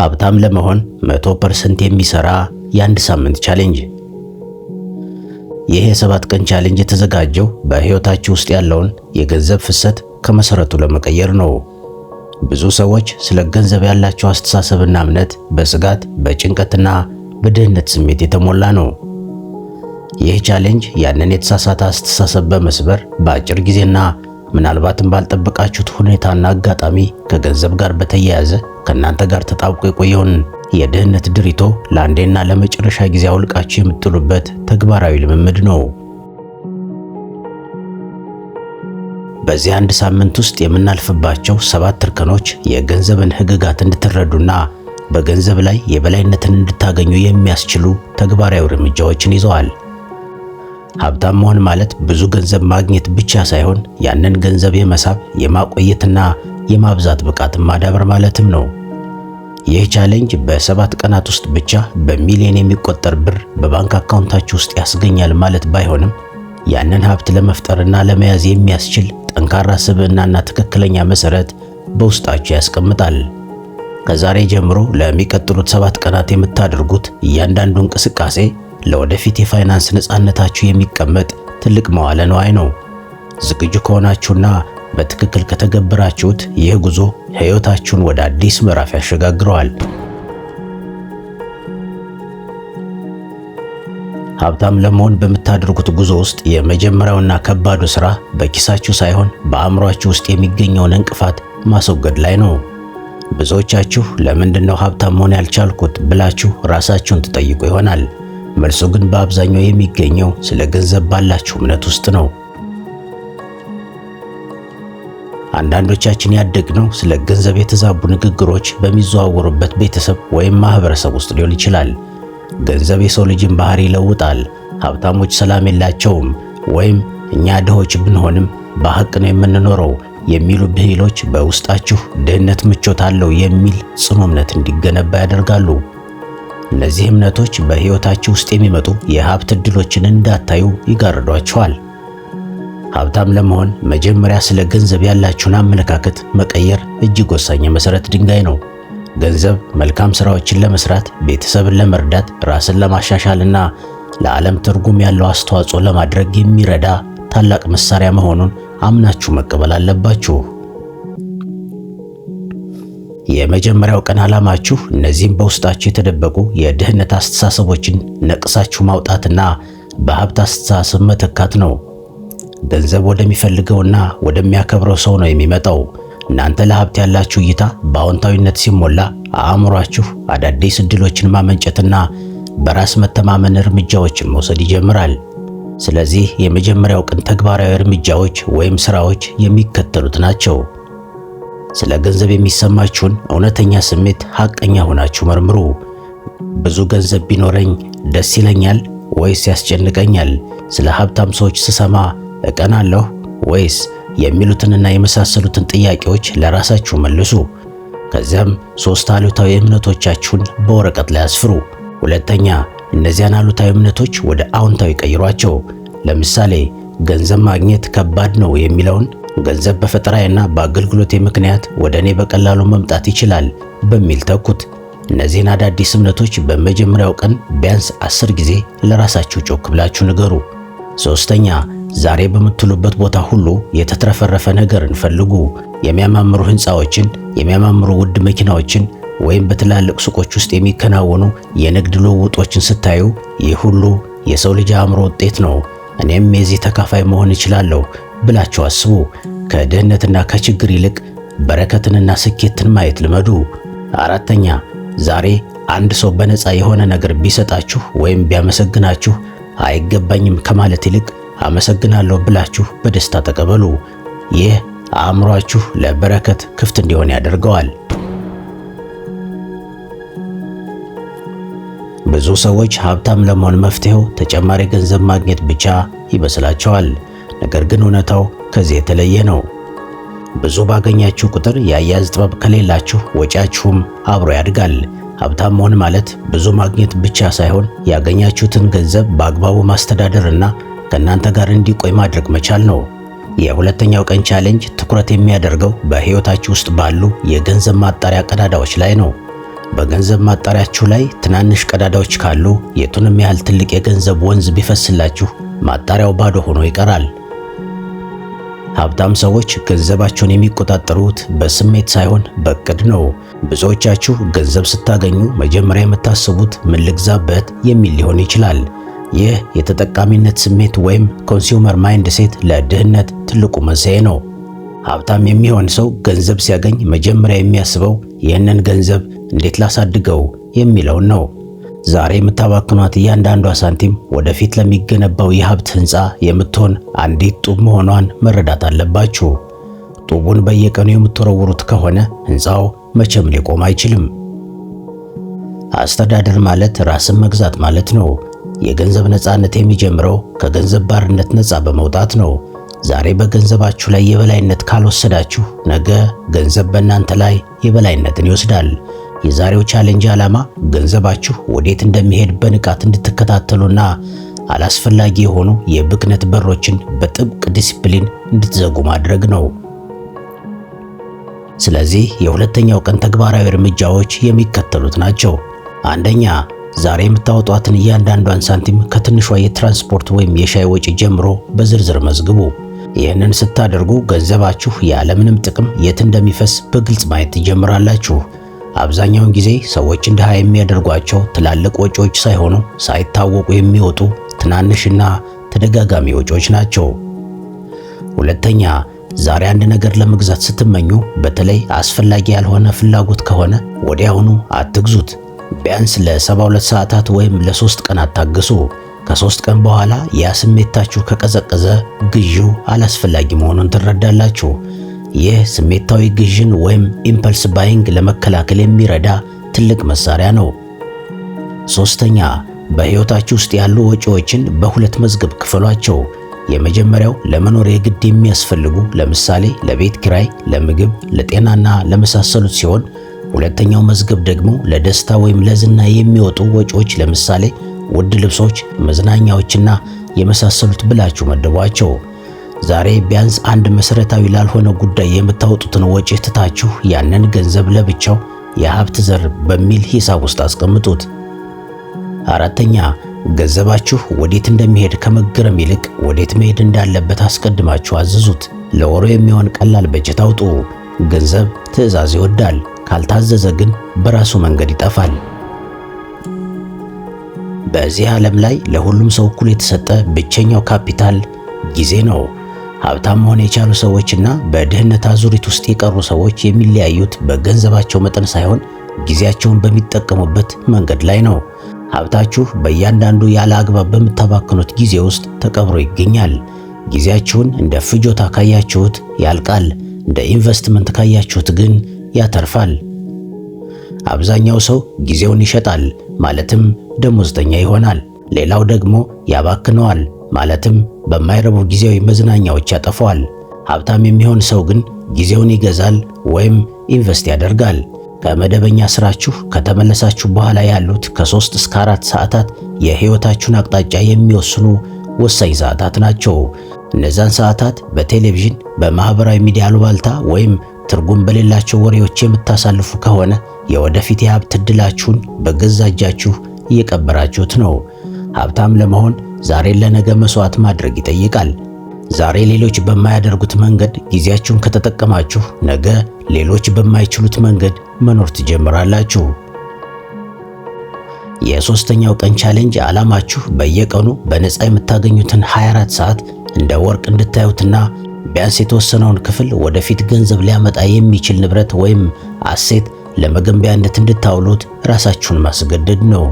ሀብታም ለመሆን 100% የሚሰራ የአንድ ሳምንት ቻሌንጅ። ይህ የ7 ቀን ቻሌንጅ የተዘጋጀው በህይወታችሁ ውስጥ ያለውን የገንዘብ ፍሰት ከመሰረቱ ለመቀየር ነው። ብዙ ሰዎች ስለ ገንዘብ ያላቸው አስተሳሰብና እምነት በስጋት በጭንቀትና በድህነት ስሜት የተሞላ ነው። ይህ ቻሌንጅ ያንን የተሳሳተ አስተሳሰብ በመስበር በአጭር ጊዜና ምናልባትም ባልጠበቃችሁት ሁኔታና አጋጣሚ ከገንዘብ ጋር በተያያዘ ከእናንተ ጋር ተጣብቆ የቆየውን የድህነት ድሪቶ ለአንዴና ለመጨረሻ ጊዜ አውልቃችሁ የምትጥሉበት ተግባራዊ ልምምድ ነው። በዚህ አንድ ሳምንት ውስጥ የምናልፍባቸው 7 እርከኖች የገንዘብን ህግጋት እንድትረዱና በገንዘብ ላይ የበላይነትን እንድታገኙ የሚያስችሉ ተግባራዊ እርምጃዎችን ይዘዋል። ሀብታም መሆን ማለት ብዙ ገንዘብ ማግኘት ብቻ ሳይሆን ያንን ገንዘብ የመሳብ የማቆየትና የማብዛት ብቃትን ማዳበር ማለትም ነው። ይህ ቻሌንጅ በ7 ቀናት ውስጥ ብቻ በሚሊዮን የሚቆጠር ብር በባንክ አካውንታችሁ ውስጥ ያስገኛል ማለት ባይሆንም ያንን ሀብት ለመፍጠርና ለመያዝ የሚያስችል ጠንካራ ስብዕናና ትክክለኛ መሰረት በውስጣችሁ ያስቀምጣል። ከዛሬ ጀምሮ ለሚቀጥሉት 7 ቀናት የምታደርጉት እያንዳንዱ እንቅስቃሴ ለወደፊት የፋይናንስ ነፃነታችሁ የሚቀመጥ ትልቅ መዋለ ንዋይ ነው። ዝግጁ ከሆናችሁና በትክክል ከተገበራችሁት ይህ ጉዞ ህይወታችሁን ወደ አዲስ ምዕራፍ ያሸጋግረዋል። ሀብታም ለመሆን በምታደርጉት ጉዞ ውስጥ የመጀመሪያውና ከባዱ ሥራ በኪሳችሁ ሳይሆን በአእምሯችሁ ውስጥ የሚገኘውን እንቅፋት ማስወገድ ላይ ነው። ብዙዎቻችሁ ለምንድነው ሀብታም መሆን ያልቻልኩት ብላችሁ ራሳችሁን ትጠይቁ ይሆናል። መልሱ ግን በአብዛኛው የሚገኘው ስለ ገንዘብ ባላችሁ እምነት ውስጥ ነው። አንዳንዶቻችን ያደግነው ስለ ገንዘብ የተዛቡ ንግግሮች በሚዘዋወሩበት ቤተሰብ ወይም ማህበረሰብ ውስጥ ሊሆን ይችላል። ገንዘብ የሰው ልጅን ባህሪ ይለውጣል፣ ሀብታሞች ሰላም የላቸውም፣ ወይም እኛ ድሆች ብንሆንም በሐቅ ነው የምንኖረው የሚሉ ብሂሎች በውስጣችሁ ድህነት ምቾት አለው የሚል ጽኑ እምነት እንዲገነባ ያደርጋሉ። እነዚህ እምነቶች በህይወታችሁ ውስጥ የሚመጡ የሀብት ዕድሎችን እንዳታዩ ይጋርዷቸዋል። ሀብታም ለመሆን መጀመሪያ ስለ ገንዘብ ያላችሁን አመለካከት መቀየር እጅግ ወሳኝ የመሰረት ድንጋይ ነው። ገንዘብ መልካም ሥራዎችን ለመስራት፣ ቤተሰብን ለመርዳት፣ ራስን ለማሻሻልና ለዓለም ትርጉም ያለው አስተዋጽኦ ለማድረግ የሚረዳ ታላቅ መሳሪያ መሆኑን አምናችሁ መቀበል አለባችሁ። የመጀመሪያው ቀን ዓላማችሁ እነዚህም በውስጣችሁ የተደበቁ የድህነት አስተሳሰቦችን ነቅሳችሁ ማውጣትና በሀብት አስተሳሰብ መተካት ነው። ገንዘብ ወደሚፈልገውና ወደሚያከብረው ሰው ነው የሚመጣው። እናንተ ለሀብት ያላችሁ እይታ በአዎንታዊነት ሲሞላ አእምሯችሁ አዳዲስ ዕድሎችን ማመንጨትና በራስ መተማመን እርምጃዎችን መውሰድ ይጀምራል። ስለዚህ የመጀመሪያው ቀን ተግባራዊ እርምጃዎች ወይም ሥራዎች የሚከተሉት ናቸው። ስለ ገንዘብ የሚሰማችሁን እውነተኛ ስሜት ሐቀኛ ሆናችሁ መርምሩ። ብዙ ገንዘብ ቢኖረኝ ደስ ይለኛል ወይስ ያስጨንቀኛል? ስለ ሀብታም ሰዎች ስሰማ እቀናለሁ ወይስ? የሚሉትንና የመሳሰሉትን ጥያቄዎች ለራሳችሁ መልሱ። ከዚያም 3 አሉታዊ እምነቶቻችሁን በወረቀት ላይ አስፍሩ። ሁለተኛ፣ እነዚያን አሉታዊ እምነቶች ወደ አዎንታዊ ቀይሯቸው። ለምሳሌ ገንዘብ ማግኘት ከባድ ነው የሚለውን ገንዘብ በፈጠራዬና በአገልግሎቴ ምክንያት ወደ እኔ በቀላሉ መምጣት ይችላል በሚል ተኩት። እነዚህን አዳዲስ እምነቶች በመጀመሪያው ቀን ቢያንስ 10 ጊዜ ለራሳችሁ ጮክ ብላችሁ ንገሩ። ሶስተኛ፣ ዛሬ በምትሉበት ቦታ ሁሉ የተትረፈረፈ ነገርን ፈልጉ። የሚያማምሩ ሕንፃዎችን፣ የሚያማምሩ ውድ መኪናዎችን ወይም በትላልቅ ሱቆች ውስጥ የሚከናወኑ የንግድ ልውውጦችን ስታዩ ይህ ሁሉ የሰው ልጅ አእምሮ ውጤት ነው፣ እኔም የዚህ ተካፋይ መሆን እችላለሁ ብላችሁ አስቡ። ከድህነትና ከችግር ይልቅ በረከትንና ስኬትን ማየት ልመዱ። አራተኛ፣ ዛሬ አንድ ሰው በነፃ የሆነ ነገር ቢሰጣችሁ ወይም ቢያመሰግናችሁ አይገባኝም ከማለት ይልቅ አመሰግናለሁ ብላችሁ በደስታ ተቀበሉ። ይህ አእምሯችሁ ለበረከት ክፍት እንዲሆን ያደርገዋል። ብዙ ሰዎች ሀብታም ለመሆን መፍትሄው ተጨማሪ ገንዘብ ማግኘት ብቻ ይመስላቸዋል። ነገር ግን እውነታው ከዚህ የተለየ ነው። ብዙ ባገኛችሁ ቁጥር የአያያዝ ጥበብ ከሌላችሁ ወጪያችሁም አብሮ ያድጋል። ሀብታም መሆን ማለት ብዙ ማግኘት ብቻ ሳይሆን ያገኛችሁትን ገንዘብ በአግባቡ ማስተዳደርና ከእናንተ ጋር እንዲቆይ ማድረግ መቻል ነው። የሁለተኛው ቀን ቻሌንጅ ትኩረት የሚያደርገው በሕይወታችሁ ውስጥ ባሉ የገንዘብ ማጣሪያ ቀዳዳዎች ላይ ነው። በገንዘብ ማጣሪያችሁ ላይ ትናንሽ ቀዳዳዎች ካሉ የቱንም ያህል ትልቅ የገንዘብ ወንዝ ቢፈስላችሁ ማጣሪያው ባዶ ሆኖ ይቀራል። ሀብታም ሰዎች ገንዘባቸውን የሚቆጣጠሩት በስሜት ሳይሆን በእቅድ ነው። ብዙዎቻችሁ ገንዘብ ስታገኙ መጀመሪያ የምታስቡት ምን ልግዛበት የሚል ሊሆን ይችላል። ይህ የተጠቃሚነት ስሜት ወይም ኮንሱመር ማይንድሴት ለድህነት ትልቁ መንስኤ ነው። ሀብታም የሚሆን ሰው ገንዘብ ሲያገኝ መጀመሪያ የሚያስበው ይህንን ገንዘብ እንዴት ላሳድገው የሚለውን ነው። ዛሬ የምታባክኗት እያንዳንዷ ሳንቲም ወደፊት ለሚገነባው የሀብት ህንፃ የምትሆን አንዲት ጡብ መሆኗን መረዳት አለባችሁ። ጡቡን በየቀኑ የምትወረውሩት ከሆነ ህንፃው መቼም ሊቆም አይችልም። አስተዳደር ማለት ራስን መግዛት ማለት ነው። የገንዘብ ነፃነት የሚጀምረው ከገንዘብ ባርነት ነፃ በመውጣት ነው። ዛሬ በገንዘባችሁ ላይ የበላይነት ካልወሰዳችሁ ነገ ገንዘብ በእናንተ ላይ የበላይነትን ይወስዳል። የዛሬው ቻሌንጅ ዓላማ ገንዘባችሁ ወዴት እንደሚሄድ በንቃት እንድትከታተሉና አላስፈላጊ የሆኑ የብክነት በሮችን በጥብቅ ዲሲፕሊን እንድትዘጉ ማድረግ ነው። ስለዚህ የሁለተኛው ቀን ተግባራዊ እርምጃዎች የሚከተሉት ናቸው። አንደኛ፣ ዛሬ የምታወጧትን እያንዳንዷን ሳንቲም ከትንሿ የትራንስፖርት ወይም የሻይ ወጪ ጀምሮ በዝርዝር መዝግቡ። ይህንን ስታደርጉ ገንዘባችሁ ያለምንም ጥቅም የት እንደሚፈስ በግልጽ ማየት ትጀምራላችሁ። አብዛኛውን ጊዜ ሰዎች ድሃ የሚያደርጓቸው ትላልቅ ወጪዎች ሳይሆኑ ሳይታወቁ የሚወጡ ትናንሽና ተደጋጋሚ ወጪዎች ናቸው። ሁለተኛ፣ ዛሬ አንድ ነገር ለመግዛት ስትመኙ በተለይ አስፈላጊ ያልሆነ ፍላጎት ከሆነ ወዲያውኑ አትግዙት። ቢያንስ ለ72 ሰዓታት ወይም ለ3 ቀናት ታገሱ። ከ3 ቀን በኋላ ያ ስሜታችሁ ከቀዘቀዘ ግዢው አላስፈላጊ መሆኑን ትረዳላችሁ። ይህ ስሜታዊ ግዥን ወይም ኢምፐልስ ባይንግ ለመከላከል የሚረዳ ትልቅ መሳሪያ ነው። ሶስተኛ፣ በሕይወታችሁ ውስጥ ያሉ ወጪዎችን በሁለት መዝገብ ክፈሏቸው። የመጀመሪያው ለመኖር የግድ የሚያስፈልጉ ለምሳሌ ለቤት ኪራይ፣ ለምግብ፣ ለጤናና ለመሳሰሉት ሲሆን ሁለተኛው መዝገብ ደግሞ ለደስታ ወይም ለዝና የሚወጡ ወጪዎች ለምሳሌ ውድ ልብሶች፣ መዝናኛዎችና የመሳሰሉት ብላችሁ መድቧቸው። ዛሬ ቢያንስ አንድ መሰረታዊ ላልሆነ ጉዳይ የምታወጡትን ወጪ ትታችሁ ያንን ገንዘብ ለብቻው የሀብት ዘር በሚል ሂሳብ ውስጥ አስቀምጡት። አራተኛ፣ ገንዘባችሁ ወዴት እንደሚሄድ ከመገረም ይልቅ ወዴት መሄድ እንዳለበት አስቀድማችሁ አዝዙት። ለወሩ የሚሆን ቀላል በጀት አውጡ። ገንዘብ ትዕዛዝ ይወዳል፣ ካልታዘዘ ግን በራሱ መንገድ ይጠፋል። በዚህ ዓለም ላይ ለሁሉም ሰው እኩል የተሰጠ ብቸኛው ካፒታል ጊዜ ነው። ሀብታም መሆን የቻሉ ሰዎችና በድህነት አዙሪት ውስጥ የቀሩ ሰዎች የሚለያዩት በገንዘባቸው መጠን ሳይሆን ጊዜያቸውን በሚጠቀሙበት መንገድ ላይ ነው። ሀብታችሁ በእያንዳንዱ ያለ አግባብ በምታባክኑት ጊዜ ውስጥ ተቀብሮ ይገኛል። ጊዜያችሁን እንደ ፍጆታ ካያችሁት ያልቃል፣ እንደ ኢንቨስትመንት ካያችሁት ግን ያተርፋል። አብዛኛው ሰው ጊዜውን ይሸጣል፣ ማለትም ደሞዝተኛ ይሆናል። ሌላው ደግሞ ያባክነዋል፣ ማለትም በማይረቡ ጊዜያዊ መዝናኛዎች ያጠፋዋል። ሀብታም የሚሆን ሰው ግን ጊዜውን ይገዛል ወይም ኢንቨስት ያደርጋል። ከመደበኛ ስራችሁ ከተመለሳችሁ በኋላ ያሉት ከ3 እስከ 4 ሰዓታት የህይወታችሁን አቅጣጫ የሚወስኑ ወሳኝ ሰዓታት ናቸው። እነዛን ሰዓታት በቴሌቪዥን፣ በማህበራዊ ሚዲያ አሉባልታ ወይም ትርጉም በሌላቸው ወሬዎች የምታሳልፉ ከሆነ የወደፊት የሀብት ዕድላችሁን በገዛ እጃችሁ እየቀበራችሁት ነው። ሀብታም ለመሆን ዛሬን ለነገ መስዋዕት ማድረግ ይጠይቃል። ዛሬ ሌሎች በማያደርጉት መንገድ ጊዜያችሁን ከተጠቀማችሁ ነገ ሌሎች በማይችሉት መንገድ መኖር ትጀምራላችሁ። የሶስተኛው ቀን ቻሌንጅ ዓላማችሁ በየቀኑ በነፃ የምታገኙትን 24 ሰዓት እንደ ወርቅ እንድታዩትና ቢያንስ የተወሰነውን ክፍል ወደፊት ገንዘብ ሊያመጣ የሚችል ንብረት ወይም አሴት ለመገንቢያነት እንድታውሉት ራሳችሁን ማስገደድ ነው።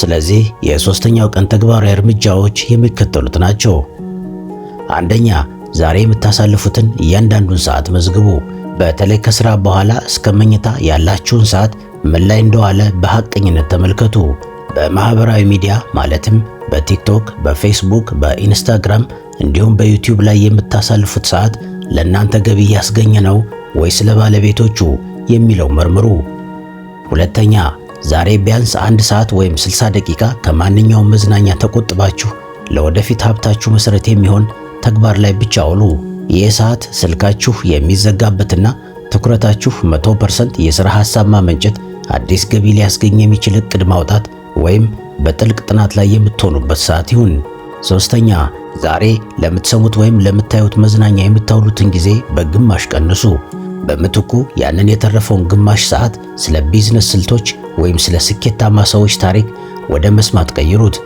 ስለዚህ የሶስተኛው ቀን ተግባራዊ እርምጃዎች የሚከተሉት ናቸው። አንደኛ፣ ዛሬ የምታሳልፉትን እያንዳንዱን ሰዓት መዝግቡ። በተለይ ከስራ በኋላ እስከ መኝታ ያላችሁን ሰዓት ምን ላይ እንደዋለ በሐቀኝነት ተመልከቱ። በማህበራዊ ሚዲያ ማለትም በቲክቶክ፣ በፌስቡክ፣ በኢንስታግራም እንዲሁም በዩቲዩብ ላይ የምታሳልፉት ሰዓት ለእናንተ ገቢ ያስገኘ ነው ወይስ ለባለቤቶቹ የሚለው መርምሩ። ሁለተኛ፣ ዛሬ ቢያንስ 1 ሰዓት ወይም 60 ደቂቃ ከማንኛውም መዝናኛ ተቆጥባችሁ ለወደፊት ሀብታችሁ መሰረት የሚሆን ተግባር ላይ ብቻ አውሉ። ይህ ሰዓት ስልካችሁ የሚዘጋበትና ትኩረታችሁ 100% የሥራ ሐሳብ ማመንጨት፣ አዲስ ገቢ ሊያስገኝ የሚችል ዕቅድ ማውጣት ወይም በጥልቅ ጥናት ላይ የምትሆኑበት ሰዓት ይሁን። ሶስተኛ፣ ዛሬ ለምትሰሙት ወይም ለምታዩት መዝናኛ የምታውሉትን ጊዜ በግማሽ ቀንሱ። በምትኩ ያንን የተረፈውን ግማሽ ሰዓት ስለ ቢዝነስ ስልቶች ወይም ስለ ስኬታማ ሰዎች ታሪክ ወደ መስማት ቀይሩት።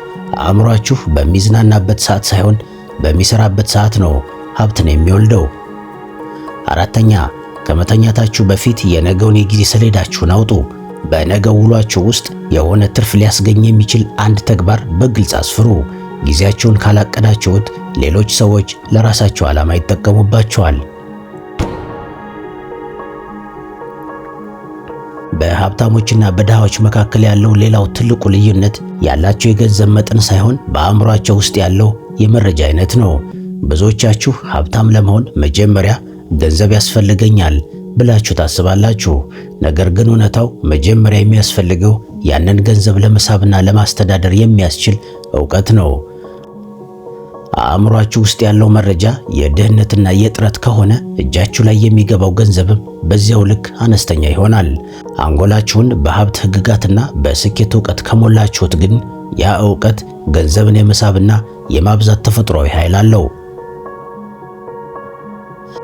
አእምሯችሁ በሚዝናናበት ሰዓት ሳይሆን በሚሰራበት ሰዓት ነው ሀብትን የሚወልደው። አራተኛ፣ ከመተኛታችሁ በፊት የነገውን የጊዜ ሰሌዳችሁን አውጡ። በነገው ውሏችሁ ውስጥ የሆነ ትርፍ ሊያስገኝ የሚችል አንድ ተግባር በግልጽ አስፍሩ። ጊዜያችሁን ካላቀዳችሁት ሌሎች ሰዎች ለራሳቸው ዓላማ ይጠቀሙባቸዋል። በሀብታሞችና በድሃዎች መካከል ያለው ሌላው ትልቁ ልዩነት ያላቸው የገንዘብ መጠን ሳይሆን በአእምሯቸው ውስጥ ያለው የመረጃ አይነት ነው። ብዙዎቻችሁ ሀብታም ለመሆን መጀመሪያ ገንዘብ ያስፈልገኛል ብላችሁ ታስባላችሁ። ነገር ግን እውነታው መጀመሪያ የሚያስፈልገው ያንን ገንዘብ ለመሳብና ለማስተዳደር የሚያስችል ዕውቀት ነው። አእምሯችሁ ውስጥ ያለው መረጃ የድህነትና የጥረት ከሆነ እጃችሁ ላይ የሚገባው ገንዘብም በዚያው ልክ አነስተኛ ይሆናል። አንጎላችሁን በሀብት ሕግጋትና በስኬት ዕውቀት ከሞላችሁት ግን ያ ዕውቀት ገንዘብን የመሳብና የማብዛት ተፈጥሯዊ ኃይል አለው።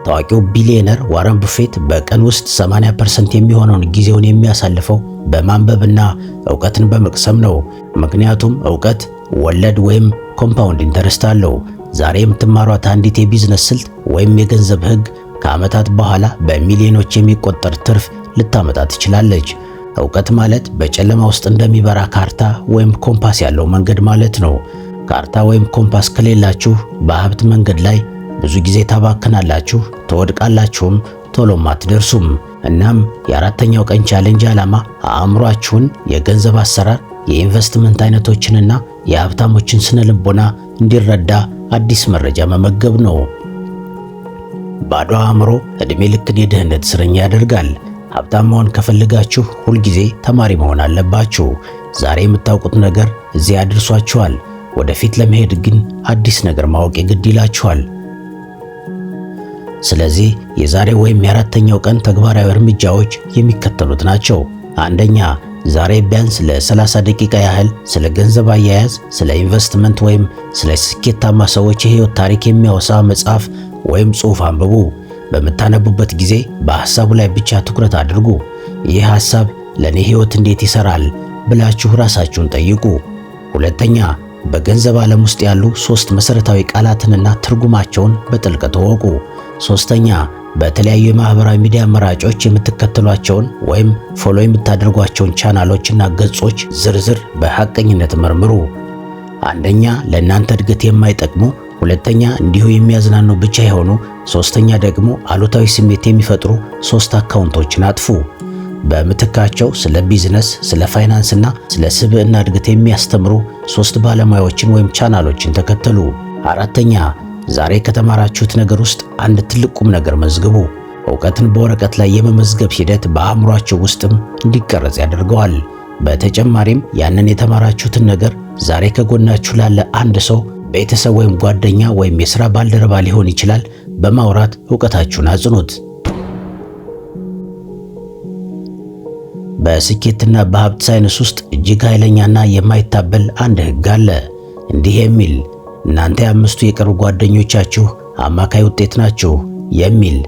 ታዋቂው ቢሊዮነር ዋረን ቡፌት በቀን ውስጥ 80% የሚሆነውን ጊዜውን የሚያሳልፈው በማንበብና ዕውቀትን በመቅሰም ነው። ምክንያቱም ዕውቀት ወለድ ወይም ኮምፓውንድ ኢንተረስት አለው። ዛሬ የምትማሯት አንዲት የቢዝነስ ስልት ወይም የገንዘብ ሕግ ከዓመታት በኋላ በሚሊዮኖች የሚቆጠር ትርፍ ልታመጣ ትችላለች። ዕውቀት ማለት በጨለማ ውስጥ እንደሚበራ ካርታ ወይም ኮምፓስ ያለው መንገድ ማለት ነው። ካርታ ወይም ኮምፓስ ከሌላችሁ በሀብት መንገድ ላይ ብዙ ጊዜ ታባክናላችሁ፣ ትወድቃላችሁም፣ ቶሎም አትደርሱም። እናም የአራተኛው ቀን ቻሌንጅ ዓላማ አእምሯችሁን የገንዘብ አሰራር፣ የኢንቨስትመንት አይነቶችንና የሀብታሞችን ስነ ልቦና እንዲረዳ አዲስ መረጃ መመገብ ነው። ባዶ አእምሮ ዕድሜ ልክን የድህነት እስረኛ ያደርጋል። ሀብታም መሆን ከፈልጋችሁ ሁልጊዜ ተማሪ መሆን አለባችሁ። ዛሬ የምታውቁት ነገር እዚያ ያደርሷችኋል። ወደፊት ለመሄድ ግን አዲስ ነገር ማወቅ የግድ ይላችኋል። ስለዚህ የዛሬ ወይም የአራተኛው ቀን ተግባራዊ እርምጃዎች የሚከተሉት ናቸው። አንደኛ፣ ዛሬ ቢያንስ ለ30 ደቂቃ ያህል ስለ ገንዘብ አያያዝ፣ ስለ ኢንቨስትመንት ወይም ስለ ስኬታማ ሰዎች የህይወት ታሪክ የሚያወሳ መጽሐፍ ወይም ጽሑፍ አንብቡ። በምታነቡበት ጊዜ በሐሳቡ ላይ ብቻ ትኩረት አድርጉ። ይህ ሐሳብ ለኔ ህይወት እንዴት ይሰራል ብላችሁ ራሳችሁን ጠይቁ። ሁለተኛ፣ በገንዘብ ዓለም ውስጥ ያሉ 3 መሠረታዊ ቃላትንና ትርጉማቸውን በጥልቀት እወቁ። ሶስተኛ፣ በተለያዩ የማህበራዊ ሚዲያ አማራጮች የምትከተሏቸውን ወይም ፎሎ የምታደርጓቸውን ቻናሎችና ገጾች ዝርዝር በሐቀኝነት መርምሩ። አንደኛ፣ ለእናንተ እድገት የማይጠቅሙ፣ ሁለተኛ፣ እንዲሁ የሚያዝናኑ ብቻ የሆኑ፣ ሶስተኛ ደግሞ አሉታዊ ስሜት የሚፈጥሩ 3 አካውንቶችን አጥፉ። በምትካቸው ስለ ቢዝነስ፣ ስለ ፋይናንስና ስለ ስብዕና እድገት የሚያስተምሩ 3 ባለሙያዎችን ወይም ቻናሎችን ተከተሉ። አራተኛ፣ ዛሬ ከተማራችሁት ነገር ውስጥ አንድ ትልቅ ቁም ነገር መዝግቡ። ዕውቀትን በወረቀት ላይ የመመዝገብ ሂደት በአእምሯችሁ ውስጥም እንዲቀረጽ ያደርገዋል። በተጨማሪም ያንን የተማራችሁትን ነገር ዛሬ ከጎናችሁ ላለ አንድ ሰው፣ ቤተሰብ ወይም ጓደኛ ወይም የሥራ ባልደረባ ሊሆን ይችላል በማውራት ዕውቀታችሁን አጽኑት። በስኬትና በሀብት ሳይንስ ውስጥ እጅግ ኃይለኛና የማይታበል አንድ ሕግ አለ። እንዲህ የሚል እናንተ የአምስቱ የቅርብ ጓደኞቻችሁ አማካይ ውጤት ናችሁ የሚል።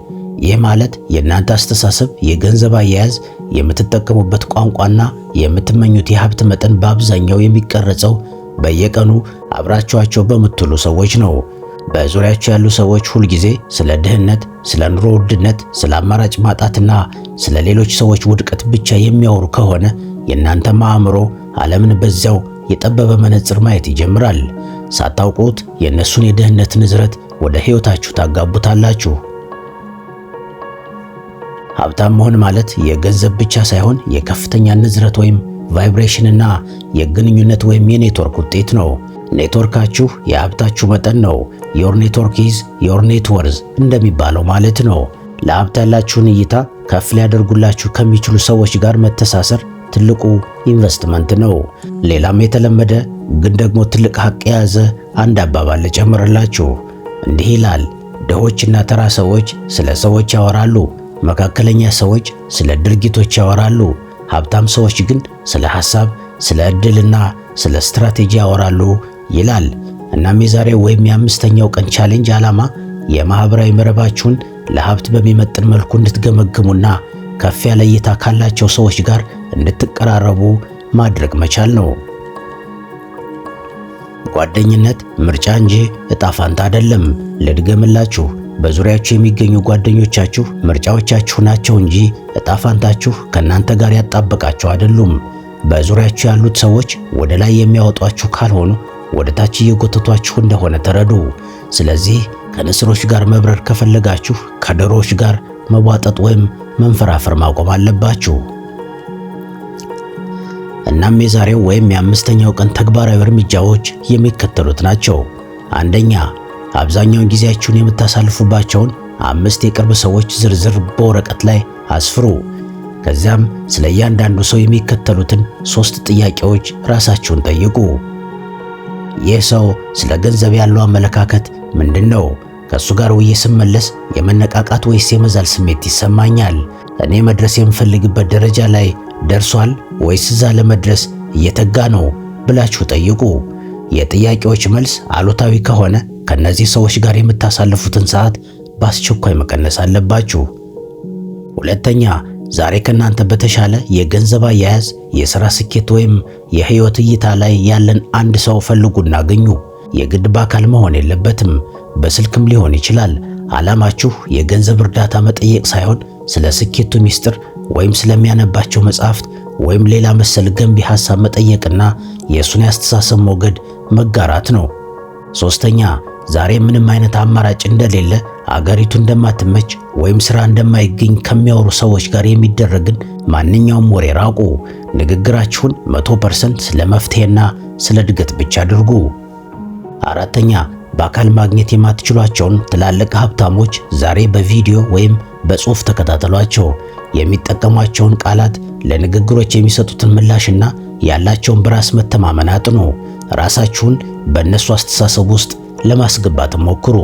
ይህ ማለት የእናንተ አስተሳሰብ፣ የገንዘብ አያያዝ፣ የምትጠቀሙበት ቋንቋና የምትመኙት የሀብት መጠን በአብዛኛው የሚቀረጸው በየቀኑ አብራችኋቸው በምትውሉ ሰዎች ነው። በዙሪያችሁ ያሉ ሰዎች ሁልጊዜ ስለ ድህነት፣ ስለ ኑሮ ውድነት፣ ስለ አማራጭ ማጣትና ስለ ሌሎች ሰዎች ውድቀት ብቻ የሚያወሩ ከሆነ የእናንተ አእምሮ ዓለምን በዚያው የጠበበ መነጽር ማየት ይጀምራል። ሳታውቁት የእነሱን የድህነት ንዝረት ወደ ሕይወታችሁ ታጋቡታላችሁ። ሀብታም መሆን ማለት የገንዘብ ብቻ ሳይሆን የከፍተኛ ንዝረት ወይም ቫይብሬሽንና የግንኙነት ወይም የኔትወርክ ውጤት ነው። ኔትወርካችሁ የሀብታችሁ መጠን ነው። ዮር ኔትወርክ ኢዝ ዮር ኔት ወርዝ እንደሚባለው ማለት ነው። ለሀብት ያላችሁን እይታ ከፍ ሊያደርጉላችሁ ከሚችሉ ሰዎች ጋር መተሳሰር ትልቁ ኢንቨስትመንት ነው። ሌላም የተለመደ ግን ደግሞ ትልቅ ሀቅ የያዘ አንድ አባባል ልጨምርላችሁ። እንዲህ ይላል፣ ድሆችና ተራ ሰዎች ስለ ሰዎች ያወራሉ፣ መካከለኛ ሰዎች ስለ ድርጊቶች ያወራሉ። ሀብታም ሰዎች ግን ስለ ሐሳብ፣ ስለ ዕድልና ስለ ስትራቴጂ ያወራሉ ይላል። እናም የዛሬው ወይም የአምስተኛው ቀን ቻሌንጅ ዓላማ የማህበራዊ መረባችሁን ለሀብት በሚመጥን መልኩ እንድትገመግሙና ከፍ ያለ እይታ ካላቸው ሰዎች ጋር እንድትቀራረቡ ማድረግ መቻል ነው። ጓደኝነት ምርጫ እንጂ ዕጣ ፈንታ አይደለም። ልድገምላችሁ፣ በዙሪያችሁ የሚገኙ ጓደኞቻችሁ ምርጫዎቻችሁ ናቸው እንጂ ዕጣ ፈንታችሁ ከእናንተ ጋር ያጣበቃቸው አይደሉም። በዙሪያችሁ ያሉት ሰዎች ወደ ላይ የሚያወጧችሁ ካልሆኑ ወደ ታች እየጎተቷችሁ እንደሆነ ተረዱ። ስለዚህ ከንስሮች ጋር መብረር ከፈለጋችሁ ከዶሮዎች ጋር መቧጠጥ ወይም መንፈራፈር ማቆም አለባችሁ። እናም የዛሬው ወይም የአምስተኛው ቀን ተግባራዊ እርምጃዎች የሚከተሉት ናቸው። አንደኛ፣ አብዛኛውን ጊዜያችሁን የምታሳልፉባቸውን 5 የቅርብ ሰዎች ዝርዝር በወረቀት ላይ አስፍሩ። ከዚያም ስለ እያንዳንዱ ሰው የሚከተሉትን 3 ጥያቄዎች ራሳችሁን ጠይቁ። ይህ ሰው ስለ ገንዘብ ያለው አመለካከት ምንድነው? ከሱ ጋር ውዬ ስመለስ የመነቃቃት ወይስ የመዛል ስሜት ይሰማኛል? እኔ መድረስ የምፈልግበት ደረጃ ላይ ደርሷል ወይስ እዛ ለመድረስ እየተጋ ነው ብላችሁ ጠይቁ። የጥያቄዎች መልስ አሉታዊ ከሆነ ከነዚህ ሰዎች ጋር የምታሳልፉትን ሰዓት በአስቸኳይ መቀነስ አለባችሁ። ሁለተኛ፣ ዛሬ ከናንተ በተሻለ የገንዘብ አያያዝ፣ የሥራ ስኬት ወይም የህይወት እይታ ላይ ያለን አንድ ሰው ፈልጉና አግኙ። የግድ በአካል መሆን የለበትም፣ በስልክም ሊሆን ይችላል። ዓላማችሁ የገንዘብ እርዳታ መጠየቅ ሳይሆን ስለ ስኬቱ ሚስጥር ወይም ስለሚያነባቸው መጽሐፍት ወይም ሌላ መሰል ገንቢ ሐሳብ መጠየቅና የእሱን ያስተሳሰብ ሞገድ መጋራት ነው። ሶስተኛ፣ ዛሬ ምንም አይነት አማራጭ እንደሌለ፣ አገሪቱ እንደማትመች ወይም ሥራ እንደማይገኝ ከሚያወሩ ሰዎች ጋር የሚደረግን ማንኛውም ወሬ ራቁ። ንግግራችሁን 100% ስለ መፍትሄና ስለ እድገት ብቻ አድርጉ። አራተኛ፣ በአካል ማግኘት የማትችሏቸውን ትላልቅ ሀብታሞች ዛሬ በቪዲዮ ወይም በጽሑፍ ተከታተሏቸው። የሚጠቀሟቸውን ቃላት፣ ለንግግሮች የሚሰጡትን ምላሽና ያላቸውን በራስ መተማመን አጥኑ። ራሳችሁን በእነሱ አስተሳሰብ ውስጥ ለማስገባት ሞክሩ።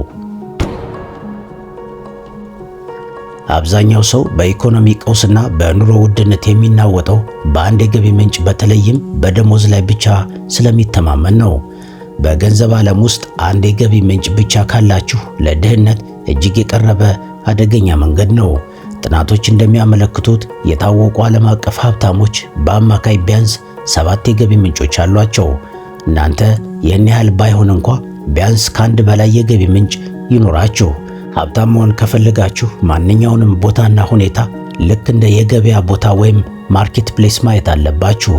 አብዛኛው ሰው በኢኮኖሚ ቀውስና በኑሮ ውድነት የሚናወጠው በአንድ የገቢ ምንጭ በተለይም በደሞዝ ላይ ብቻ ስለሚተማመን ነው። በገንዘብ ዓለም ውስጥ አንድ የገቢ ምንጭ ብቻ ካላችሁ ለድህነት እጅግ የቀረበ አደገኛ መንገድ ነው። ጥናቶች እንደሚያመለክቱት የታወቁ ዓለም አቀፍ ሀብታሞች በአማካይ ቢያንስ 7 የገቢ ምንጮች አሏቸው። እናንተ ይህን ያህል ባይሆን እንኳ ቢያንስ ከአንድ በላይ የገቢ ምንጭ ይኖራችሁ። ሀብታም መሆን ከፈለጋችሁ ማንኛውንም ቦታና ሁኔታ ልክ እንደ የገበያ ቦታ ወይም ማርኬት ፕሌስ ማየት አለባችሁ።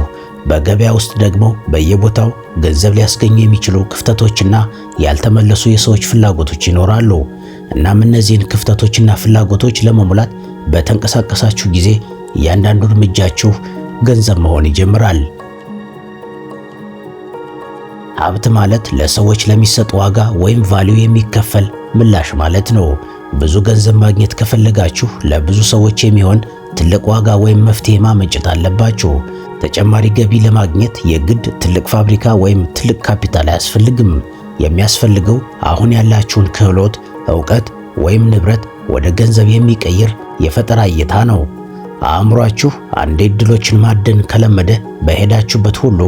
በገበያ ውስጥ ደግሞ በየቦታው ገንዘብ ሊያስገኙ የሚችሉ ክፍተቶችና ያልተመለሱ የሰዎች ፍላጎቶች ይኖራሉ። እናም እነዚህን ክፍተቶችና ፍላጎቶች ለመሙላት በተንቀሳቀሳችሁ ጊዜ እያንዳንዱ እርምጃችሁ ገንዘብ መሆን ይጀምራል። ሀብት ማለት ለሰዎች ለሚሰጥ ዋጋ ወይም ቫልዩ የሚከፈል ምላሽ ማለት ነው። ብዙ ገንዘብ ማግኘት ከፈለጋችሁ ለብዙ ሰዎች የሚሆን ትልቅ ዋጋ ወይም መፍትሄ ማመንጨት አለባችሁ። ተጨማሪ ገቢ ለማግኘት የግድ ትልቅ ፋብሪካ ወይም ትልቅ ካፒታል አያስፈልግም። የሚያስፈልገው አሁን ያላችሁን ክህሎት፣ ዕውቀት ወይም ንብረት ወደ ገንዘብ የሚቀይር የፈጠራ እይታ ነው። አእምሯችሁ አንዴ ዕድሎችን ማደን ከለመደ በሄዳችሁበት ሁሉ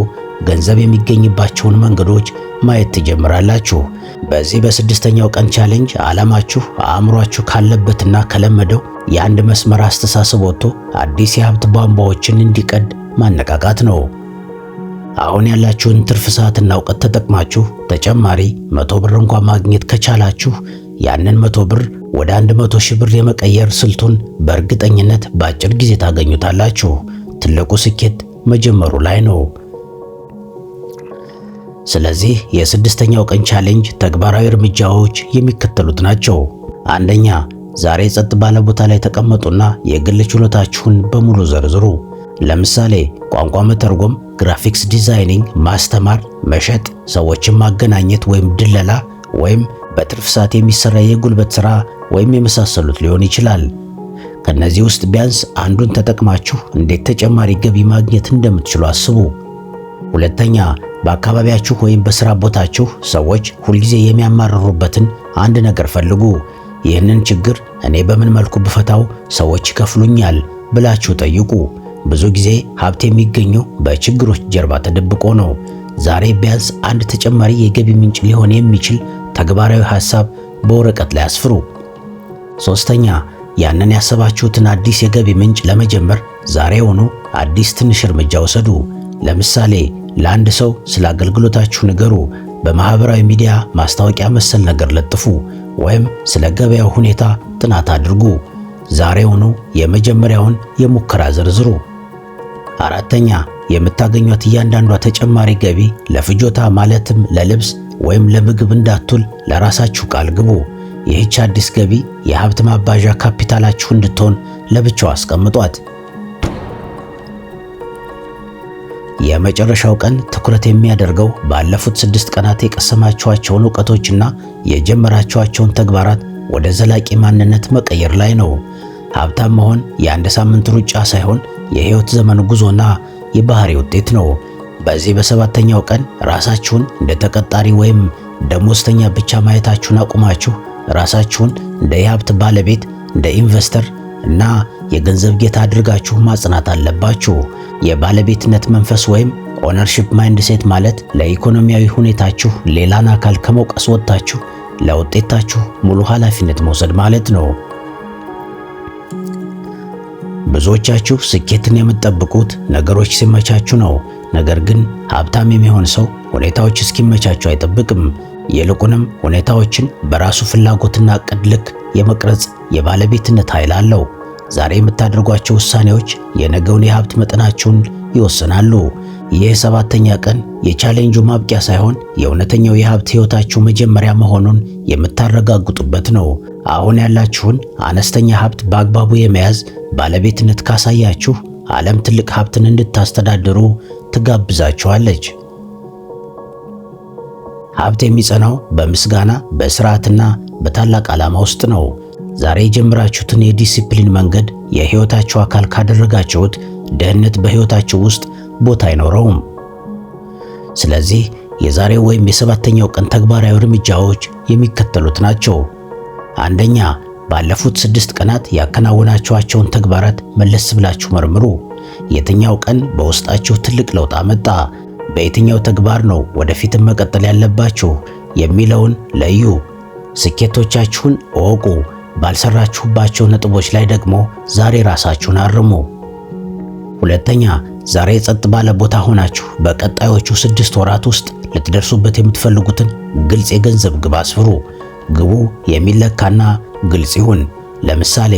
ገንዘብ የሚገኝባቸውን መንገዶች ማየት ትጀምራላችሁ። በዚህ በስድስተኛው ቀን ቻሌንጅ ዓላማችሁ አእምሯችሁ ካለበትና ከለመደው የአንድ መስመር አስተሳሰብ ወጥቶ አዲስ የሀብት ቧንቧዎችን እንዲቀድ ማነቃቃት ነው። አሁን ያላችሁን ትርፍ ሰዓትና ዕውቀት ተጠቅማችሁ ተጨማሪ 100 ብር እንኳን ማግኘት ከቻላችሁ ያንን 100 ብር ወደ 100 ሺህ ብር የመቀየር ስልቱን በእርግጠኝነት በአጭር ጊዜ ታገኙታላችሁ። ትልቁ ስኬት መጀመሩ ላይ ነው። ስለዚህ የስድስተኛው ቀን ቻሌንጅ ተግባራዊ እርምጃዎች የሚከተሉት ናቸው። አንደኛ፣ ዛሬ ጸጥ ባለ ቦታ ላይ ተቀመጡና የግል ችሎታችሁን በሙሉ ዘርዝሩ። ለምሳሌ ቋንቋ መተርጎም፣ ግራፊክስ ዲዛይኒንግ፣ ማስተማር፣ መሸጥ፣ ሰዎችን ማገናኘት ወይም ድለላ፣ ወይም በትርፍ ሰዓት የሚሰራ የጉልበት ሥራ ወይም የመሳሰሉት ሊሆን ይችላል። ከነዚህ ውስጥ ቢያንስ አንዱን ተጠቅማችሁ እንዴት ተጨማሪ ገቢ ማግኘት እንደምትችሉ አስቡ። ሁለተኛ፣ በአካባቢያችሁ ወይም በሥራ ቦታችሁ ሰዎች ሁልጊዜ የሚያማርሩበትን አንድ ነገር ፈልጉ። ይህንን ችግር እኔ በምን መልኩ ብፈታው ሰዎች ይከፍሉኛል ብላችሁ ጠይቁ። ብዙ ጊዜ ሀብት የሚገኘው በችግሮች ጀርባ ተደብቆ ነው። ዛሬ ቢያንስ አንድ ተጨማሪ የገቢ ምንጭ ሊሆን የሚችል ተግባራዊ ሐሳብ በወረቀት ላይ አስፍሩ። ሶስተኛ፣ ያንን ያሰባችሁትን አዲስ የገቢ ምንጭ ለመጀመር ዛሬውኑ አዲስ ትንሽ እርምጃ ወሰዱ። ለምሳሌ ለአንድ ሰው ስለ አገልግሎታችሁ ንገሩ። በማህበራዊ ሚዲያ ማስታወቂያ መሰል ነገር ለጥፉ፣ ወይም ስለ ገበያው ሁኔታ ጥናት አድርጉ። ዛሬውኑ የመጀመሪያውን የሙከራ ዘርዝሩ። አራተኛ፣ የምታገኟት እያንዳንዷ ተጨማሪ ገቢ ለፍጆታ ማለትም ለልብስ ወይም ለምግብ እንዳትውል ለራሳችሁ ቃል ግቡ። ይህች አዲስ ገቢ የሀብት ማባዣ ካፒታላችሁ እንድትሆን ለብቻው አስቀምጧት። የመጨረሻው ቀን ትኩረት የሚያደርገው ባለፉት 6 ቀናት የቀሰማችኋቸውን ዕውቀቶችና የጀመራችኋቸውን ተግባራት ወደ ዘላቂ ማንነት መቀየር ላይ ነው። ሀብታም መሆን የአንድ ሳምንት ሩጫ ሳይሆን የህይወት ዘመን ጉዞና የባህሪ ውጤት ነው። በዚህ በሰባተኛው ቀን ራሳችሁን እንደ ተቀጣሪ ወይም ደሞዝተኛ ብቻ ማየታችሁን አቁማችሁ ራሳችሁን እንደ የሀብት ባለቤት፣ እንደ ኢንቨስተር እና የገንዘብ ጌታ አድርጋችሁ ማጽናት አለባችሁ። የባለቤትነት መንፈስ ወይም ኦነርሺፕ ማይንድሴት ማለት ለኢኮኖሚያዊ ሁኔታችሁ ሌላን አካል ከመውቀስ ወጥታችሁ ለውጤታችሁ ሙሉ ኃላፊነት መውሰድ ማለት ነው። ብዙዎቻችሁ ስኬትን የምትጠብቁት ነገሮች ሲመቻቹ ነው። ነገር ግን ሀብታም የሚሆን ሰው ሁኔታዎች እስኪመቻቹ አይጠብቅም። ይልቁንም ሁኔታዎችን በራሱ ፍላጎትና ዕቅድ ልክ የመቅረጽ የባለቤትነት ኃይል አለው። ዛሬ የምታደርጓቸው ውሳኔዎች የነገውን የሀብት መጠናችሁን ይወስናሉ። ይህ ሰባተኛ ቀን የቻሌንጁ ማብቂያ ሳይሆን የእውነተኛው የሀብት ሕይወታችሁ መጀመሪያ መሆኑን የምታረጋግጡበት ነው። አሁን ያላችሁን አነስተኛ ሀብት በአግባቡ የመያዝ ባለቤትነት ካሳያችሁ ዓለም ትልቅ ሀብትን እንድታስተዳድሩ ትጋብዛችኋለች። ሀብት የሚጸናው በምስጋና በስርዓትና በታላቅ ዓላማ ውስጥ ነው። ዛሬ የጀመራችሁትን የዲሲፕሊን መንገድ የሕይወታችሁ አካል ካደረጋችሁት ድህነት በሕይወታችሁ ውስጥ ቦታ አይኖረውም። ስለዚህ የዛሬው ወይም የሰባተኛው ቀን ተግባራዊ እርምጃዎች የሚከተሉት ናቸው። አንደኛ፣ ባለፉት 6 ቀናት ያከናወናችኋቸውን ተግባራት መለስ ብላችሁ መርምሩ። የትኛው ቀን በውስጣችሁ ትልቅ ለውጥ አመጣ? በየትኛው ተግባር ነው ወደፊትም መቀጠል ያለባችሁ የሚለውን ለዩ። ስኬቶቻችሁን እወቁ። ባልሰራችሁባቸው ነጥቦች ላይ ደግሞ ዛሬ ራሳችሁን አርሙ። ሁለተኛ፣ ዛሬ ጸጥ ባለ ቦታ ሆናችሁ በቀጣዮቹ 6 ወራት ውስጥ ልትደርሱበት የምትፈልጉትን ግልጽ የገንዘብ ግብ አስፍሩ። ግቡ የሚለካና ግልጽ ይሁን። ለምሳሌ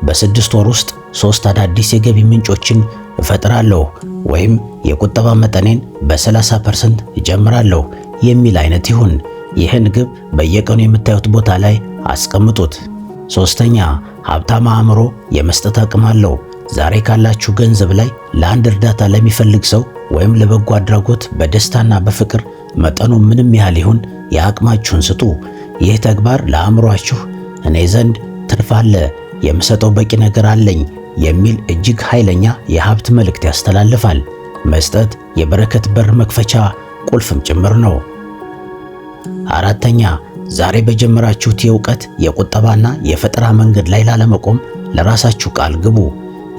በ6 ወር ውስጥ 3 አዳዲስ የገቢ ምንጮችን እፈጥራለሁ ወይም የቁጠባ መጠኔን በ30% እጨምራለሁ የሚል አይነት ይሁን። ይህን ግብ በየቀኑ የምታዩት ቦታ ላይ አስቀምጡት። ሶስተኛ፣ ሀብታም አእምሮ የመስጠት አቅም አለው። ዛሬ ካላችሁ ገንዘብ ላይ ለአንድ እርዳታ ለሚፈልግ ሰው ወይም ለበጎ አድራጎት በደስታና በፍቅር መጠኑ ምንም ያህል ይሁን የአቅማችሁን ስጡ። ይህ ተግባር ለአእምሯችሁ እኔ ዘንድ ትርፍ አለ፣ የምሰጠው በቂ ነገር አለኝ የሚል እጅግ ኃይለኛ የሀብት መልእክት ያስተላልፋል። መስጠት የበረከት በር መክፈቻ ቁልፍም ጭምር ነው። አራተኛ፣ ዛሬ በጀመራችሁት የእውቀት የቁጠባና የፈጠራ መንገድ ላይ ላለመቆም ለራሳችሁ ቃል ግቡ።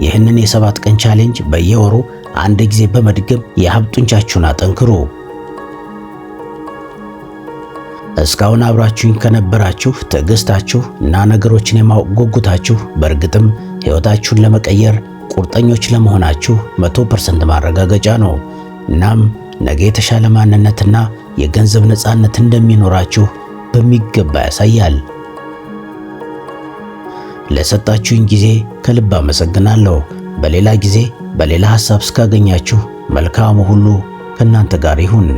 ይህንን የ7 ቀን ቻሌንጅ በየወሩ አንድ ጊዜ በመድገም የሀብት ጡንቻችሁን አጠንክሩ። እስካሁን አብራችሁኝ ከነበራችሁ ትዕግስታችሁ እና ነገሮችን የማወቅ ጉጉታችሁ በእርግጥም ሕይወታችሁን ለመቀየር ቁርጠኞች ለመሆናችሁ 100% ማረጋገጫ ነው። እናም ነገ የተሻለ ማንነትና የገንዘብ ነፃነት እንደሚኖራችሁ በሚገባ ያሳያል። ለሰጣችሁኝ ጊዜ ከልብ አመሰግናለሁ። በሌላ ጊዜ በሌላ ሐሳብ እስካገኛችሁ መልካሙ ሁሉ ከእናንተ ጋር ይሁን።